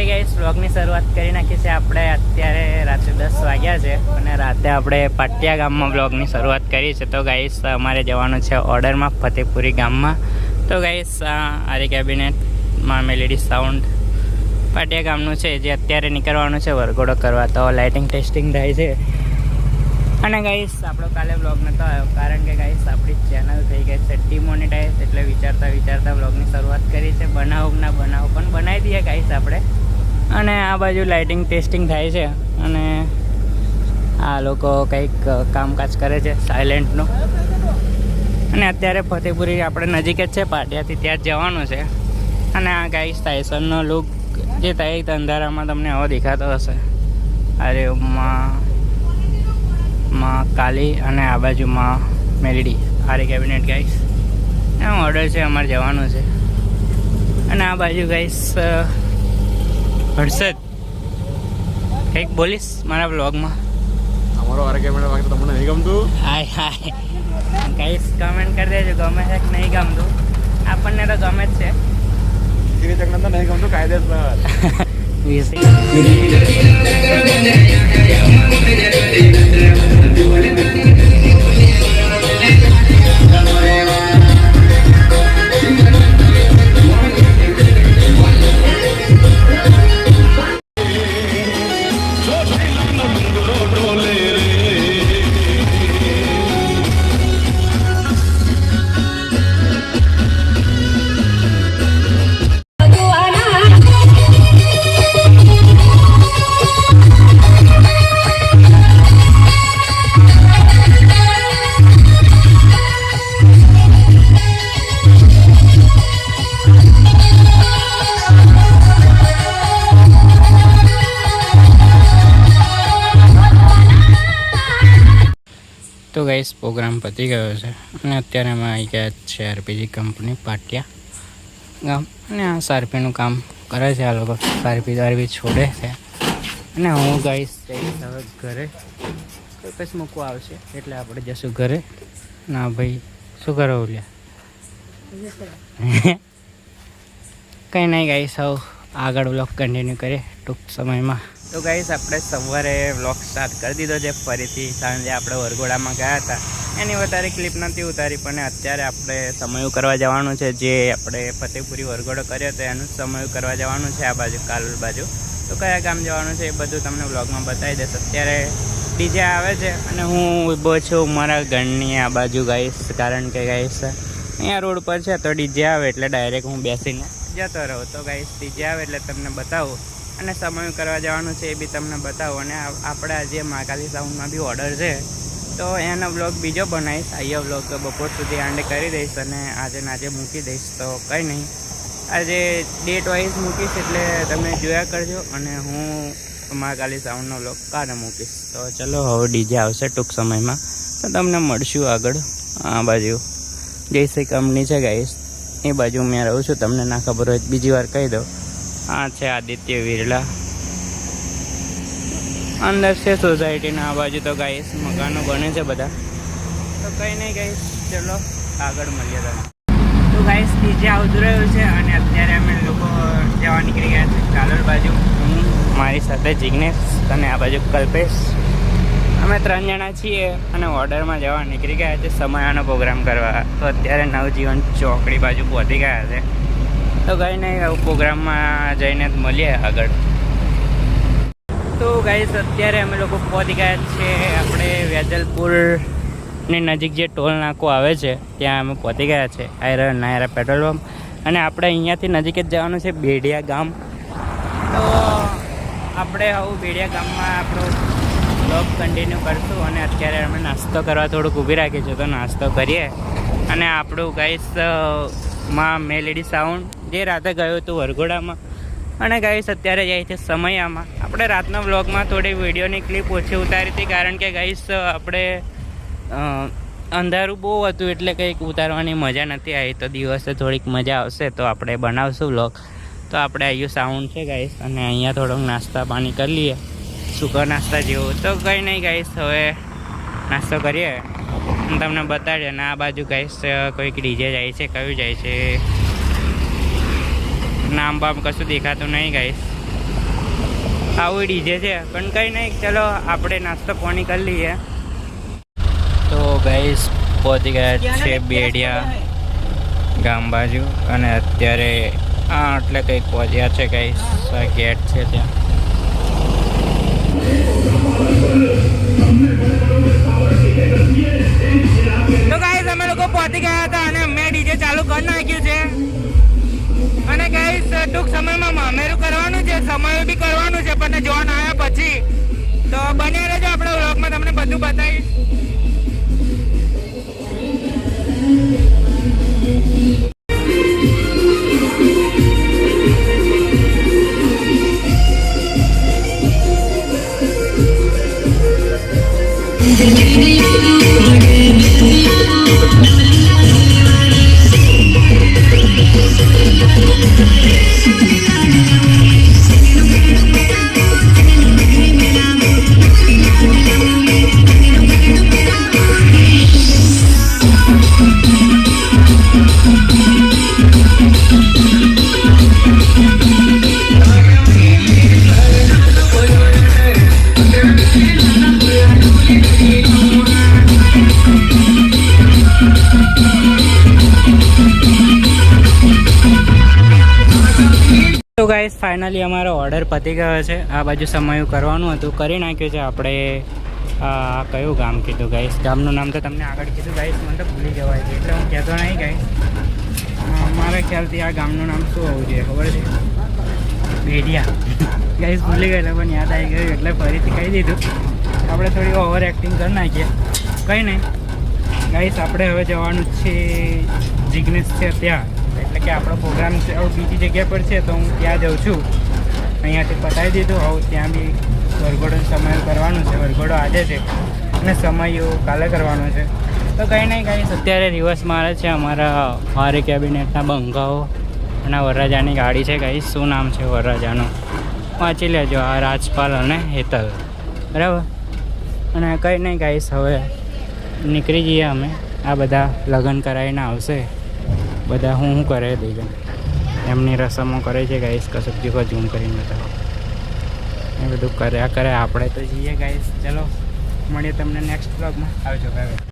Guys વ્લોગની શરૂઆત કરી નાખી છે આપણે અત્યારે રાત્રે 10 વાગ્યા છે અને રાતે આપણે પાટિયા ગામમાં વ્લોગની શરૂઆત કરી છે. તો ગાઈસ અમારે જવાનું છે ઓર્ડરમાં ફતેપુરી ગામમાં. તો ગાઈસ આરી કેબિનેટમાં મેલેડી સાઉન્ડ પાટિયા ગામનું છે જે અત્યારે નીકળવાનું છે વરઘોડો કરવા. તો લાઇટિંગ ટેસ્ટિંગ થાય છે અને ગાઈસ આપણો કાલે વ્લોગ નહોતો આવ્યો કારણ કે ગાઈસ આપણી ચેનલ થઈ ગઈ છે ડિમોનેટાઇઝ, એટલે વિચારતા વ્લોગની શરૂઆત કરી છે. બનાવ ના બનાવ પણ બનાવી દઈએ ગાઈસ આપણે. અને આ બાજુ લાઇટિંગ ટેસ્ટિંગ થાય છે અને આ લોકો કંઈક કામકાજ કરે છે સાયલેન્ટનું. અને અત્યારે ફતેપુરી આપણે નજીક જ છે પાટિયાથી, ત્યાં જ જવાનું છે. અને આ ગાઈસ તાઇસનનો લુક જે થાય અંધારામાં તમને આવો દેખાતો હશે. અરે માં કાલી અને આ બાજુમાં મેલેડી આરી કેબિનેટ ગાઈસ. એનો ઓર્ડર છે અમારે જવાનું છે. અને આ બાજુ ગાઈસ હર્ષદ કંઈક બોલીશ મારા વ્લોગમાં? અમારો આરી કેબિનેટ વાગે તમને નહીં ગમતું? હાય ગાઈસ કમેન્ટ કરી દેજો ગમે છે કે નહીં ગમતું. આપણને તો ગમે જ છે. તો નહીં ગમતું કાયદેસર. તો ગાઈસ પ્રોગ્રામ પતી ગયો છે અને અત્યારે અમે આવી ગયા છે આરપીજી કંપની પાટિયા ગામ. અને આ સારપીનું કામ કરે છે આ લોકો. સારપી છોડે છે અને હું ગાઈસ જઈશ હવે ઘરે. કોઈ પછી મૂકવા આવશે એટલે આપણે જશું ઘરે. ના ભાઈ શું કરો ઓલ્યા? કંઈ નહીં ગાઈસ, હવે આગળ વ્લોગ કન્ટિન્યુ કરીએ ટૂંક સમયમાં. તો ગાઈસ આપણે સવારે વ્લોગ સ્ટાર્ટ કરી દીધો છે ફરીથી. સાંજે આપણે વરઘોડામાં ગયા હતા એની વધારે ક્લિપ નથી ઉતારી, પણ અત્યારે આપણે સમયું કરવા જવાનું છે. જે આપણે ફતેપુરી વરઘોડો કર્યો હતો એનું સમયું કરવા જવાનું છે આ બાજુ કાલ બાજુ. તો કયા ગામ જવાનું છે એ બધું તમને વ્લોગમાં બતાવી દઈશ. અત્યારે ડીજે આવે છે અને હું ઊભો છું મારા ઘરની આ બાજુ ગાઈસ, કારણ કે ગાઈસ અહીંયા રોડ પર છે તો ડીજે આવે એટલે ડાયરેક્ટ હું બેસીને જતો રહું. તો ગાઈસ ડીજે આવે એટલે તમને બતાવું અને સમય કરવા જવાનું છે એ બી તમને બતાવો. અને આપણે આજે મહાકાલી સાઉન્ડમાં બી ઓર્ડર છે તો એનો વ્લોગ બીજો બનાવીશ. અહીંયા વ્લોગ તો બપોર સુધી આંડે કરી દઈશ અને આજે મૂકી દઈશ. તો કંઈ નહીં, આજે ડેટ વાઇઝ મૂકીશ એટલે તમે જોયા કરજો. અને હું મહાકાલી સાઉન્ડનો વ્લોગ કાલે મૂકીશ. તો ચલો હવે ડીજે આવશે ટૂંક સમયમાં તો તમને મળશું આગળ. આ બાજુ જયશ્રી કંપની છે ગાઈસ, એ બાજુ મેં રહું છું. તમને ના ખબર હોય બીજી વાર કહી દઉં. આ છે આદિત્ય વિરલા. અંદર છે સોસાયટીના આ બાજુ તો ગાઈસ મકાનો બને છે બધા. તો કંઈ નહીં ગાઈસ, ચલો આગળ મળીએ તમે. તો ગાઈસ ડીજે આવતું રહ્યું છે અને અત્યારે અમે લોકો જવા નીકળી ગયા છે કાલોલ બાજુ. હું મારી સાથે જિગ્નેશ અને આ બાજુ કલ્પેશ, અમે 3 જણા છીએ અને ઓર્ડરમાં જવા નીકળી ગયા છે સમયાનો પ્રોગ્રામ કરવા. તો અત્યારે નવજીવન ચોકડી બાજુ પહોંચી ગયા છે. તો કંઈ નહીં, આવું પ્રોગ્રામમાં જઈને જ મળીએ આગળ. તો ગાઈસ અત્યારે અમે લોકો પહોંચી ગયા છે આપણે વેજલપુરની નજીક જે ટોલ નાકો આવે છે ત્યાં અમે પહોંચી ગયા છે. Naira petrol pump. અને આપણે અહીંયાથી નજીક જ જવાનું છે બેડિયા ગામ. તો આપણે આવું બેડિયા ગામમાં આપણો વ્લોગ કન્ટિન્યુ કરશું. અને અત્યારે અમે નાસ્તો કરવા થોડુંક ઊભી રાખી છે તો નાસ્તો કરીએ. અને આપણું ગાઈસ માં મેલેડી સાઉન્ડ જે રાતે ગયું હતું વરઘોડામાં. અને ગાઈસ અત્યારે જાય છે સમયામાં. આપણે રાતના વ્લોગમાં થોડી વિડીયોની ક્લિપ ઓછી ઉતારી હતી કારણ કે ગાઈસ આપણે અંધારું બહુ હતું એટલે કંઈક ઉતારવાની મજા નથી આવી. તો દિવસે થોડીક મજા આવશે તો આપણે બનાવશું વ્લોગ. તો આપણે આવ્યું સાઉન્ડ છે ગાઈસ અને અહીંયા થોડોક નાસ્તા પાણી કરી લઈએ સૂકા નાસ્તા જેવું. તો કંઈ નહીં ગાઈસ, હવે નાસ્તો કરીએ અને તમને બતાડીએ. અને આ બાજુ ગાઈસ કોઈક ડીજે જાય છે. કયું જાય છે નામ બામ કશું દેખાતું નહીં ગાઈસ. આવું ડીજે છે પણ કંઈ નહીં, ચલો આપણે નાસ્તો પાણી કરી લઈએ. તો ગાઈસ પહોંચી ગયા છે બેડિયા ગામ બાજુ અને અત્યારે એટલે કંઈક પહોંચ્યા છે ગાઈસ. ગેટ છે ત્યાં. તો ગાઈસ અમે લોકો પહોંચી ગયા હતા અને મેં ડીજે ચાલુ કરી નાખ્યું છે અને ગાઈસ ટૂંક સમયમાં મામેરું કરવાનું છે, સમય બી કરવાનું છે, પણ જોન આવ્યા પછી તો બન્યા રહેજો આપણા વ્લોગમાં, તમને બધું બતાવીશ. તો ગાઈસ ફાઇનલી અમારો ઓર્ડર પતી ગયો છે. આ બાજુ સમયું કરવાનું હતું, કરી નાખ્યું છે આપણે. આ કયું ગામ કીધું ગાઈસ? ગામનું નામ તો તમને આગળ કીધું ગાઈસ, મને તો ભૂલી જવાય છે એટલે હું કહેતો નહીં ગાઈસ. મારા ખ્યાલથી આ ગામનું નામ શું હોવું જોઈએ ખબર છે? બેડિયા. ગાઈસ ભૂલી ગયેલા પણ યાદ આવી ગયું એટલે ફરીથી કહી દીધું. આપણે થોડી ઓવર એક્ટિંગ કરી નાખીએ, કંઈ નહીં ગાઈસ. આપણે હવે જવાનું છે જિગ્નેશ છે ત્યાં, એટલે કે આપણો પ્રોગ્રામ છે હવે બીજી જગ્યા પર છે તો હું ત્યાં જાઉં છું. અહીંયાથી પતાવી દીધું, હવે ત્યાં બી વરઘોડો સમય કરવાનું છે. વરઘોડો આજે છે અને સમયો કાલે કરવાનો છે. તો કંઈ નહીં ગાઈસ, અત્યારે રિવર્સ મારે છે અમારા હારે કેબિનેટના બંગાઓ અને વરરાજાની ગાડી છે ગાઈસ. શું નામ છે વરરાજાનું વાંચી લેજો, આ રાજપાલ અને હેતલ, બરાબર. અને કંઈ નહીં ગાઈસ, હવે નીકળી જઈએ અમે. આ બધા લગ્ન કરાવીને આવશે બધા, હું કરે દઈએ એમની રસમો કરે છે ગાઈસ. કશું જીકો ઝૂમ કરીને બતાવો, એ બધું કર્યા કરે. આપણે તો જઈએ ગાઈસ. ચલો મળીએ તમને નેક્સ્ટ બ્લોગમાં. આવજો બાય.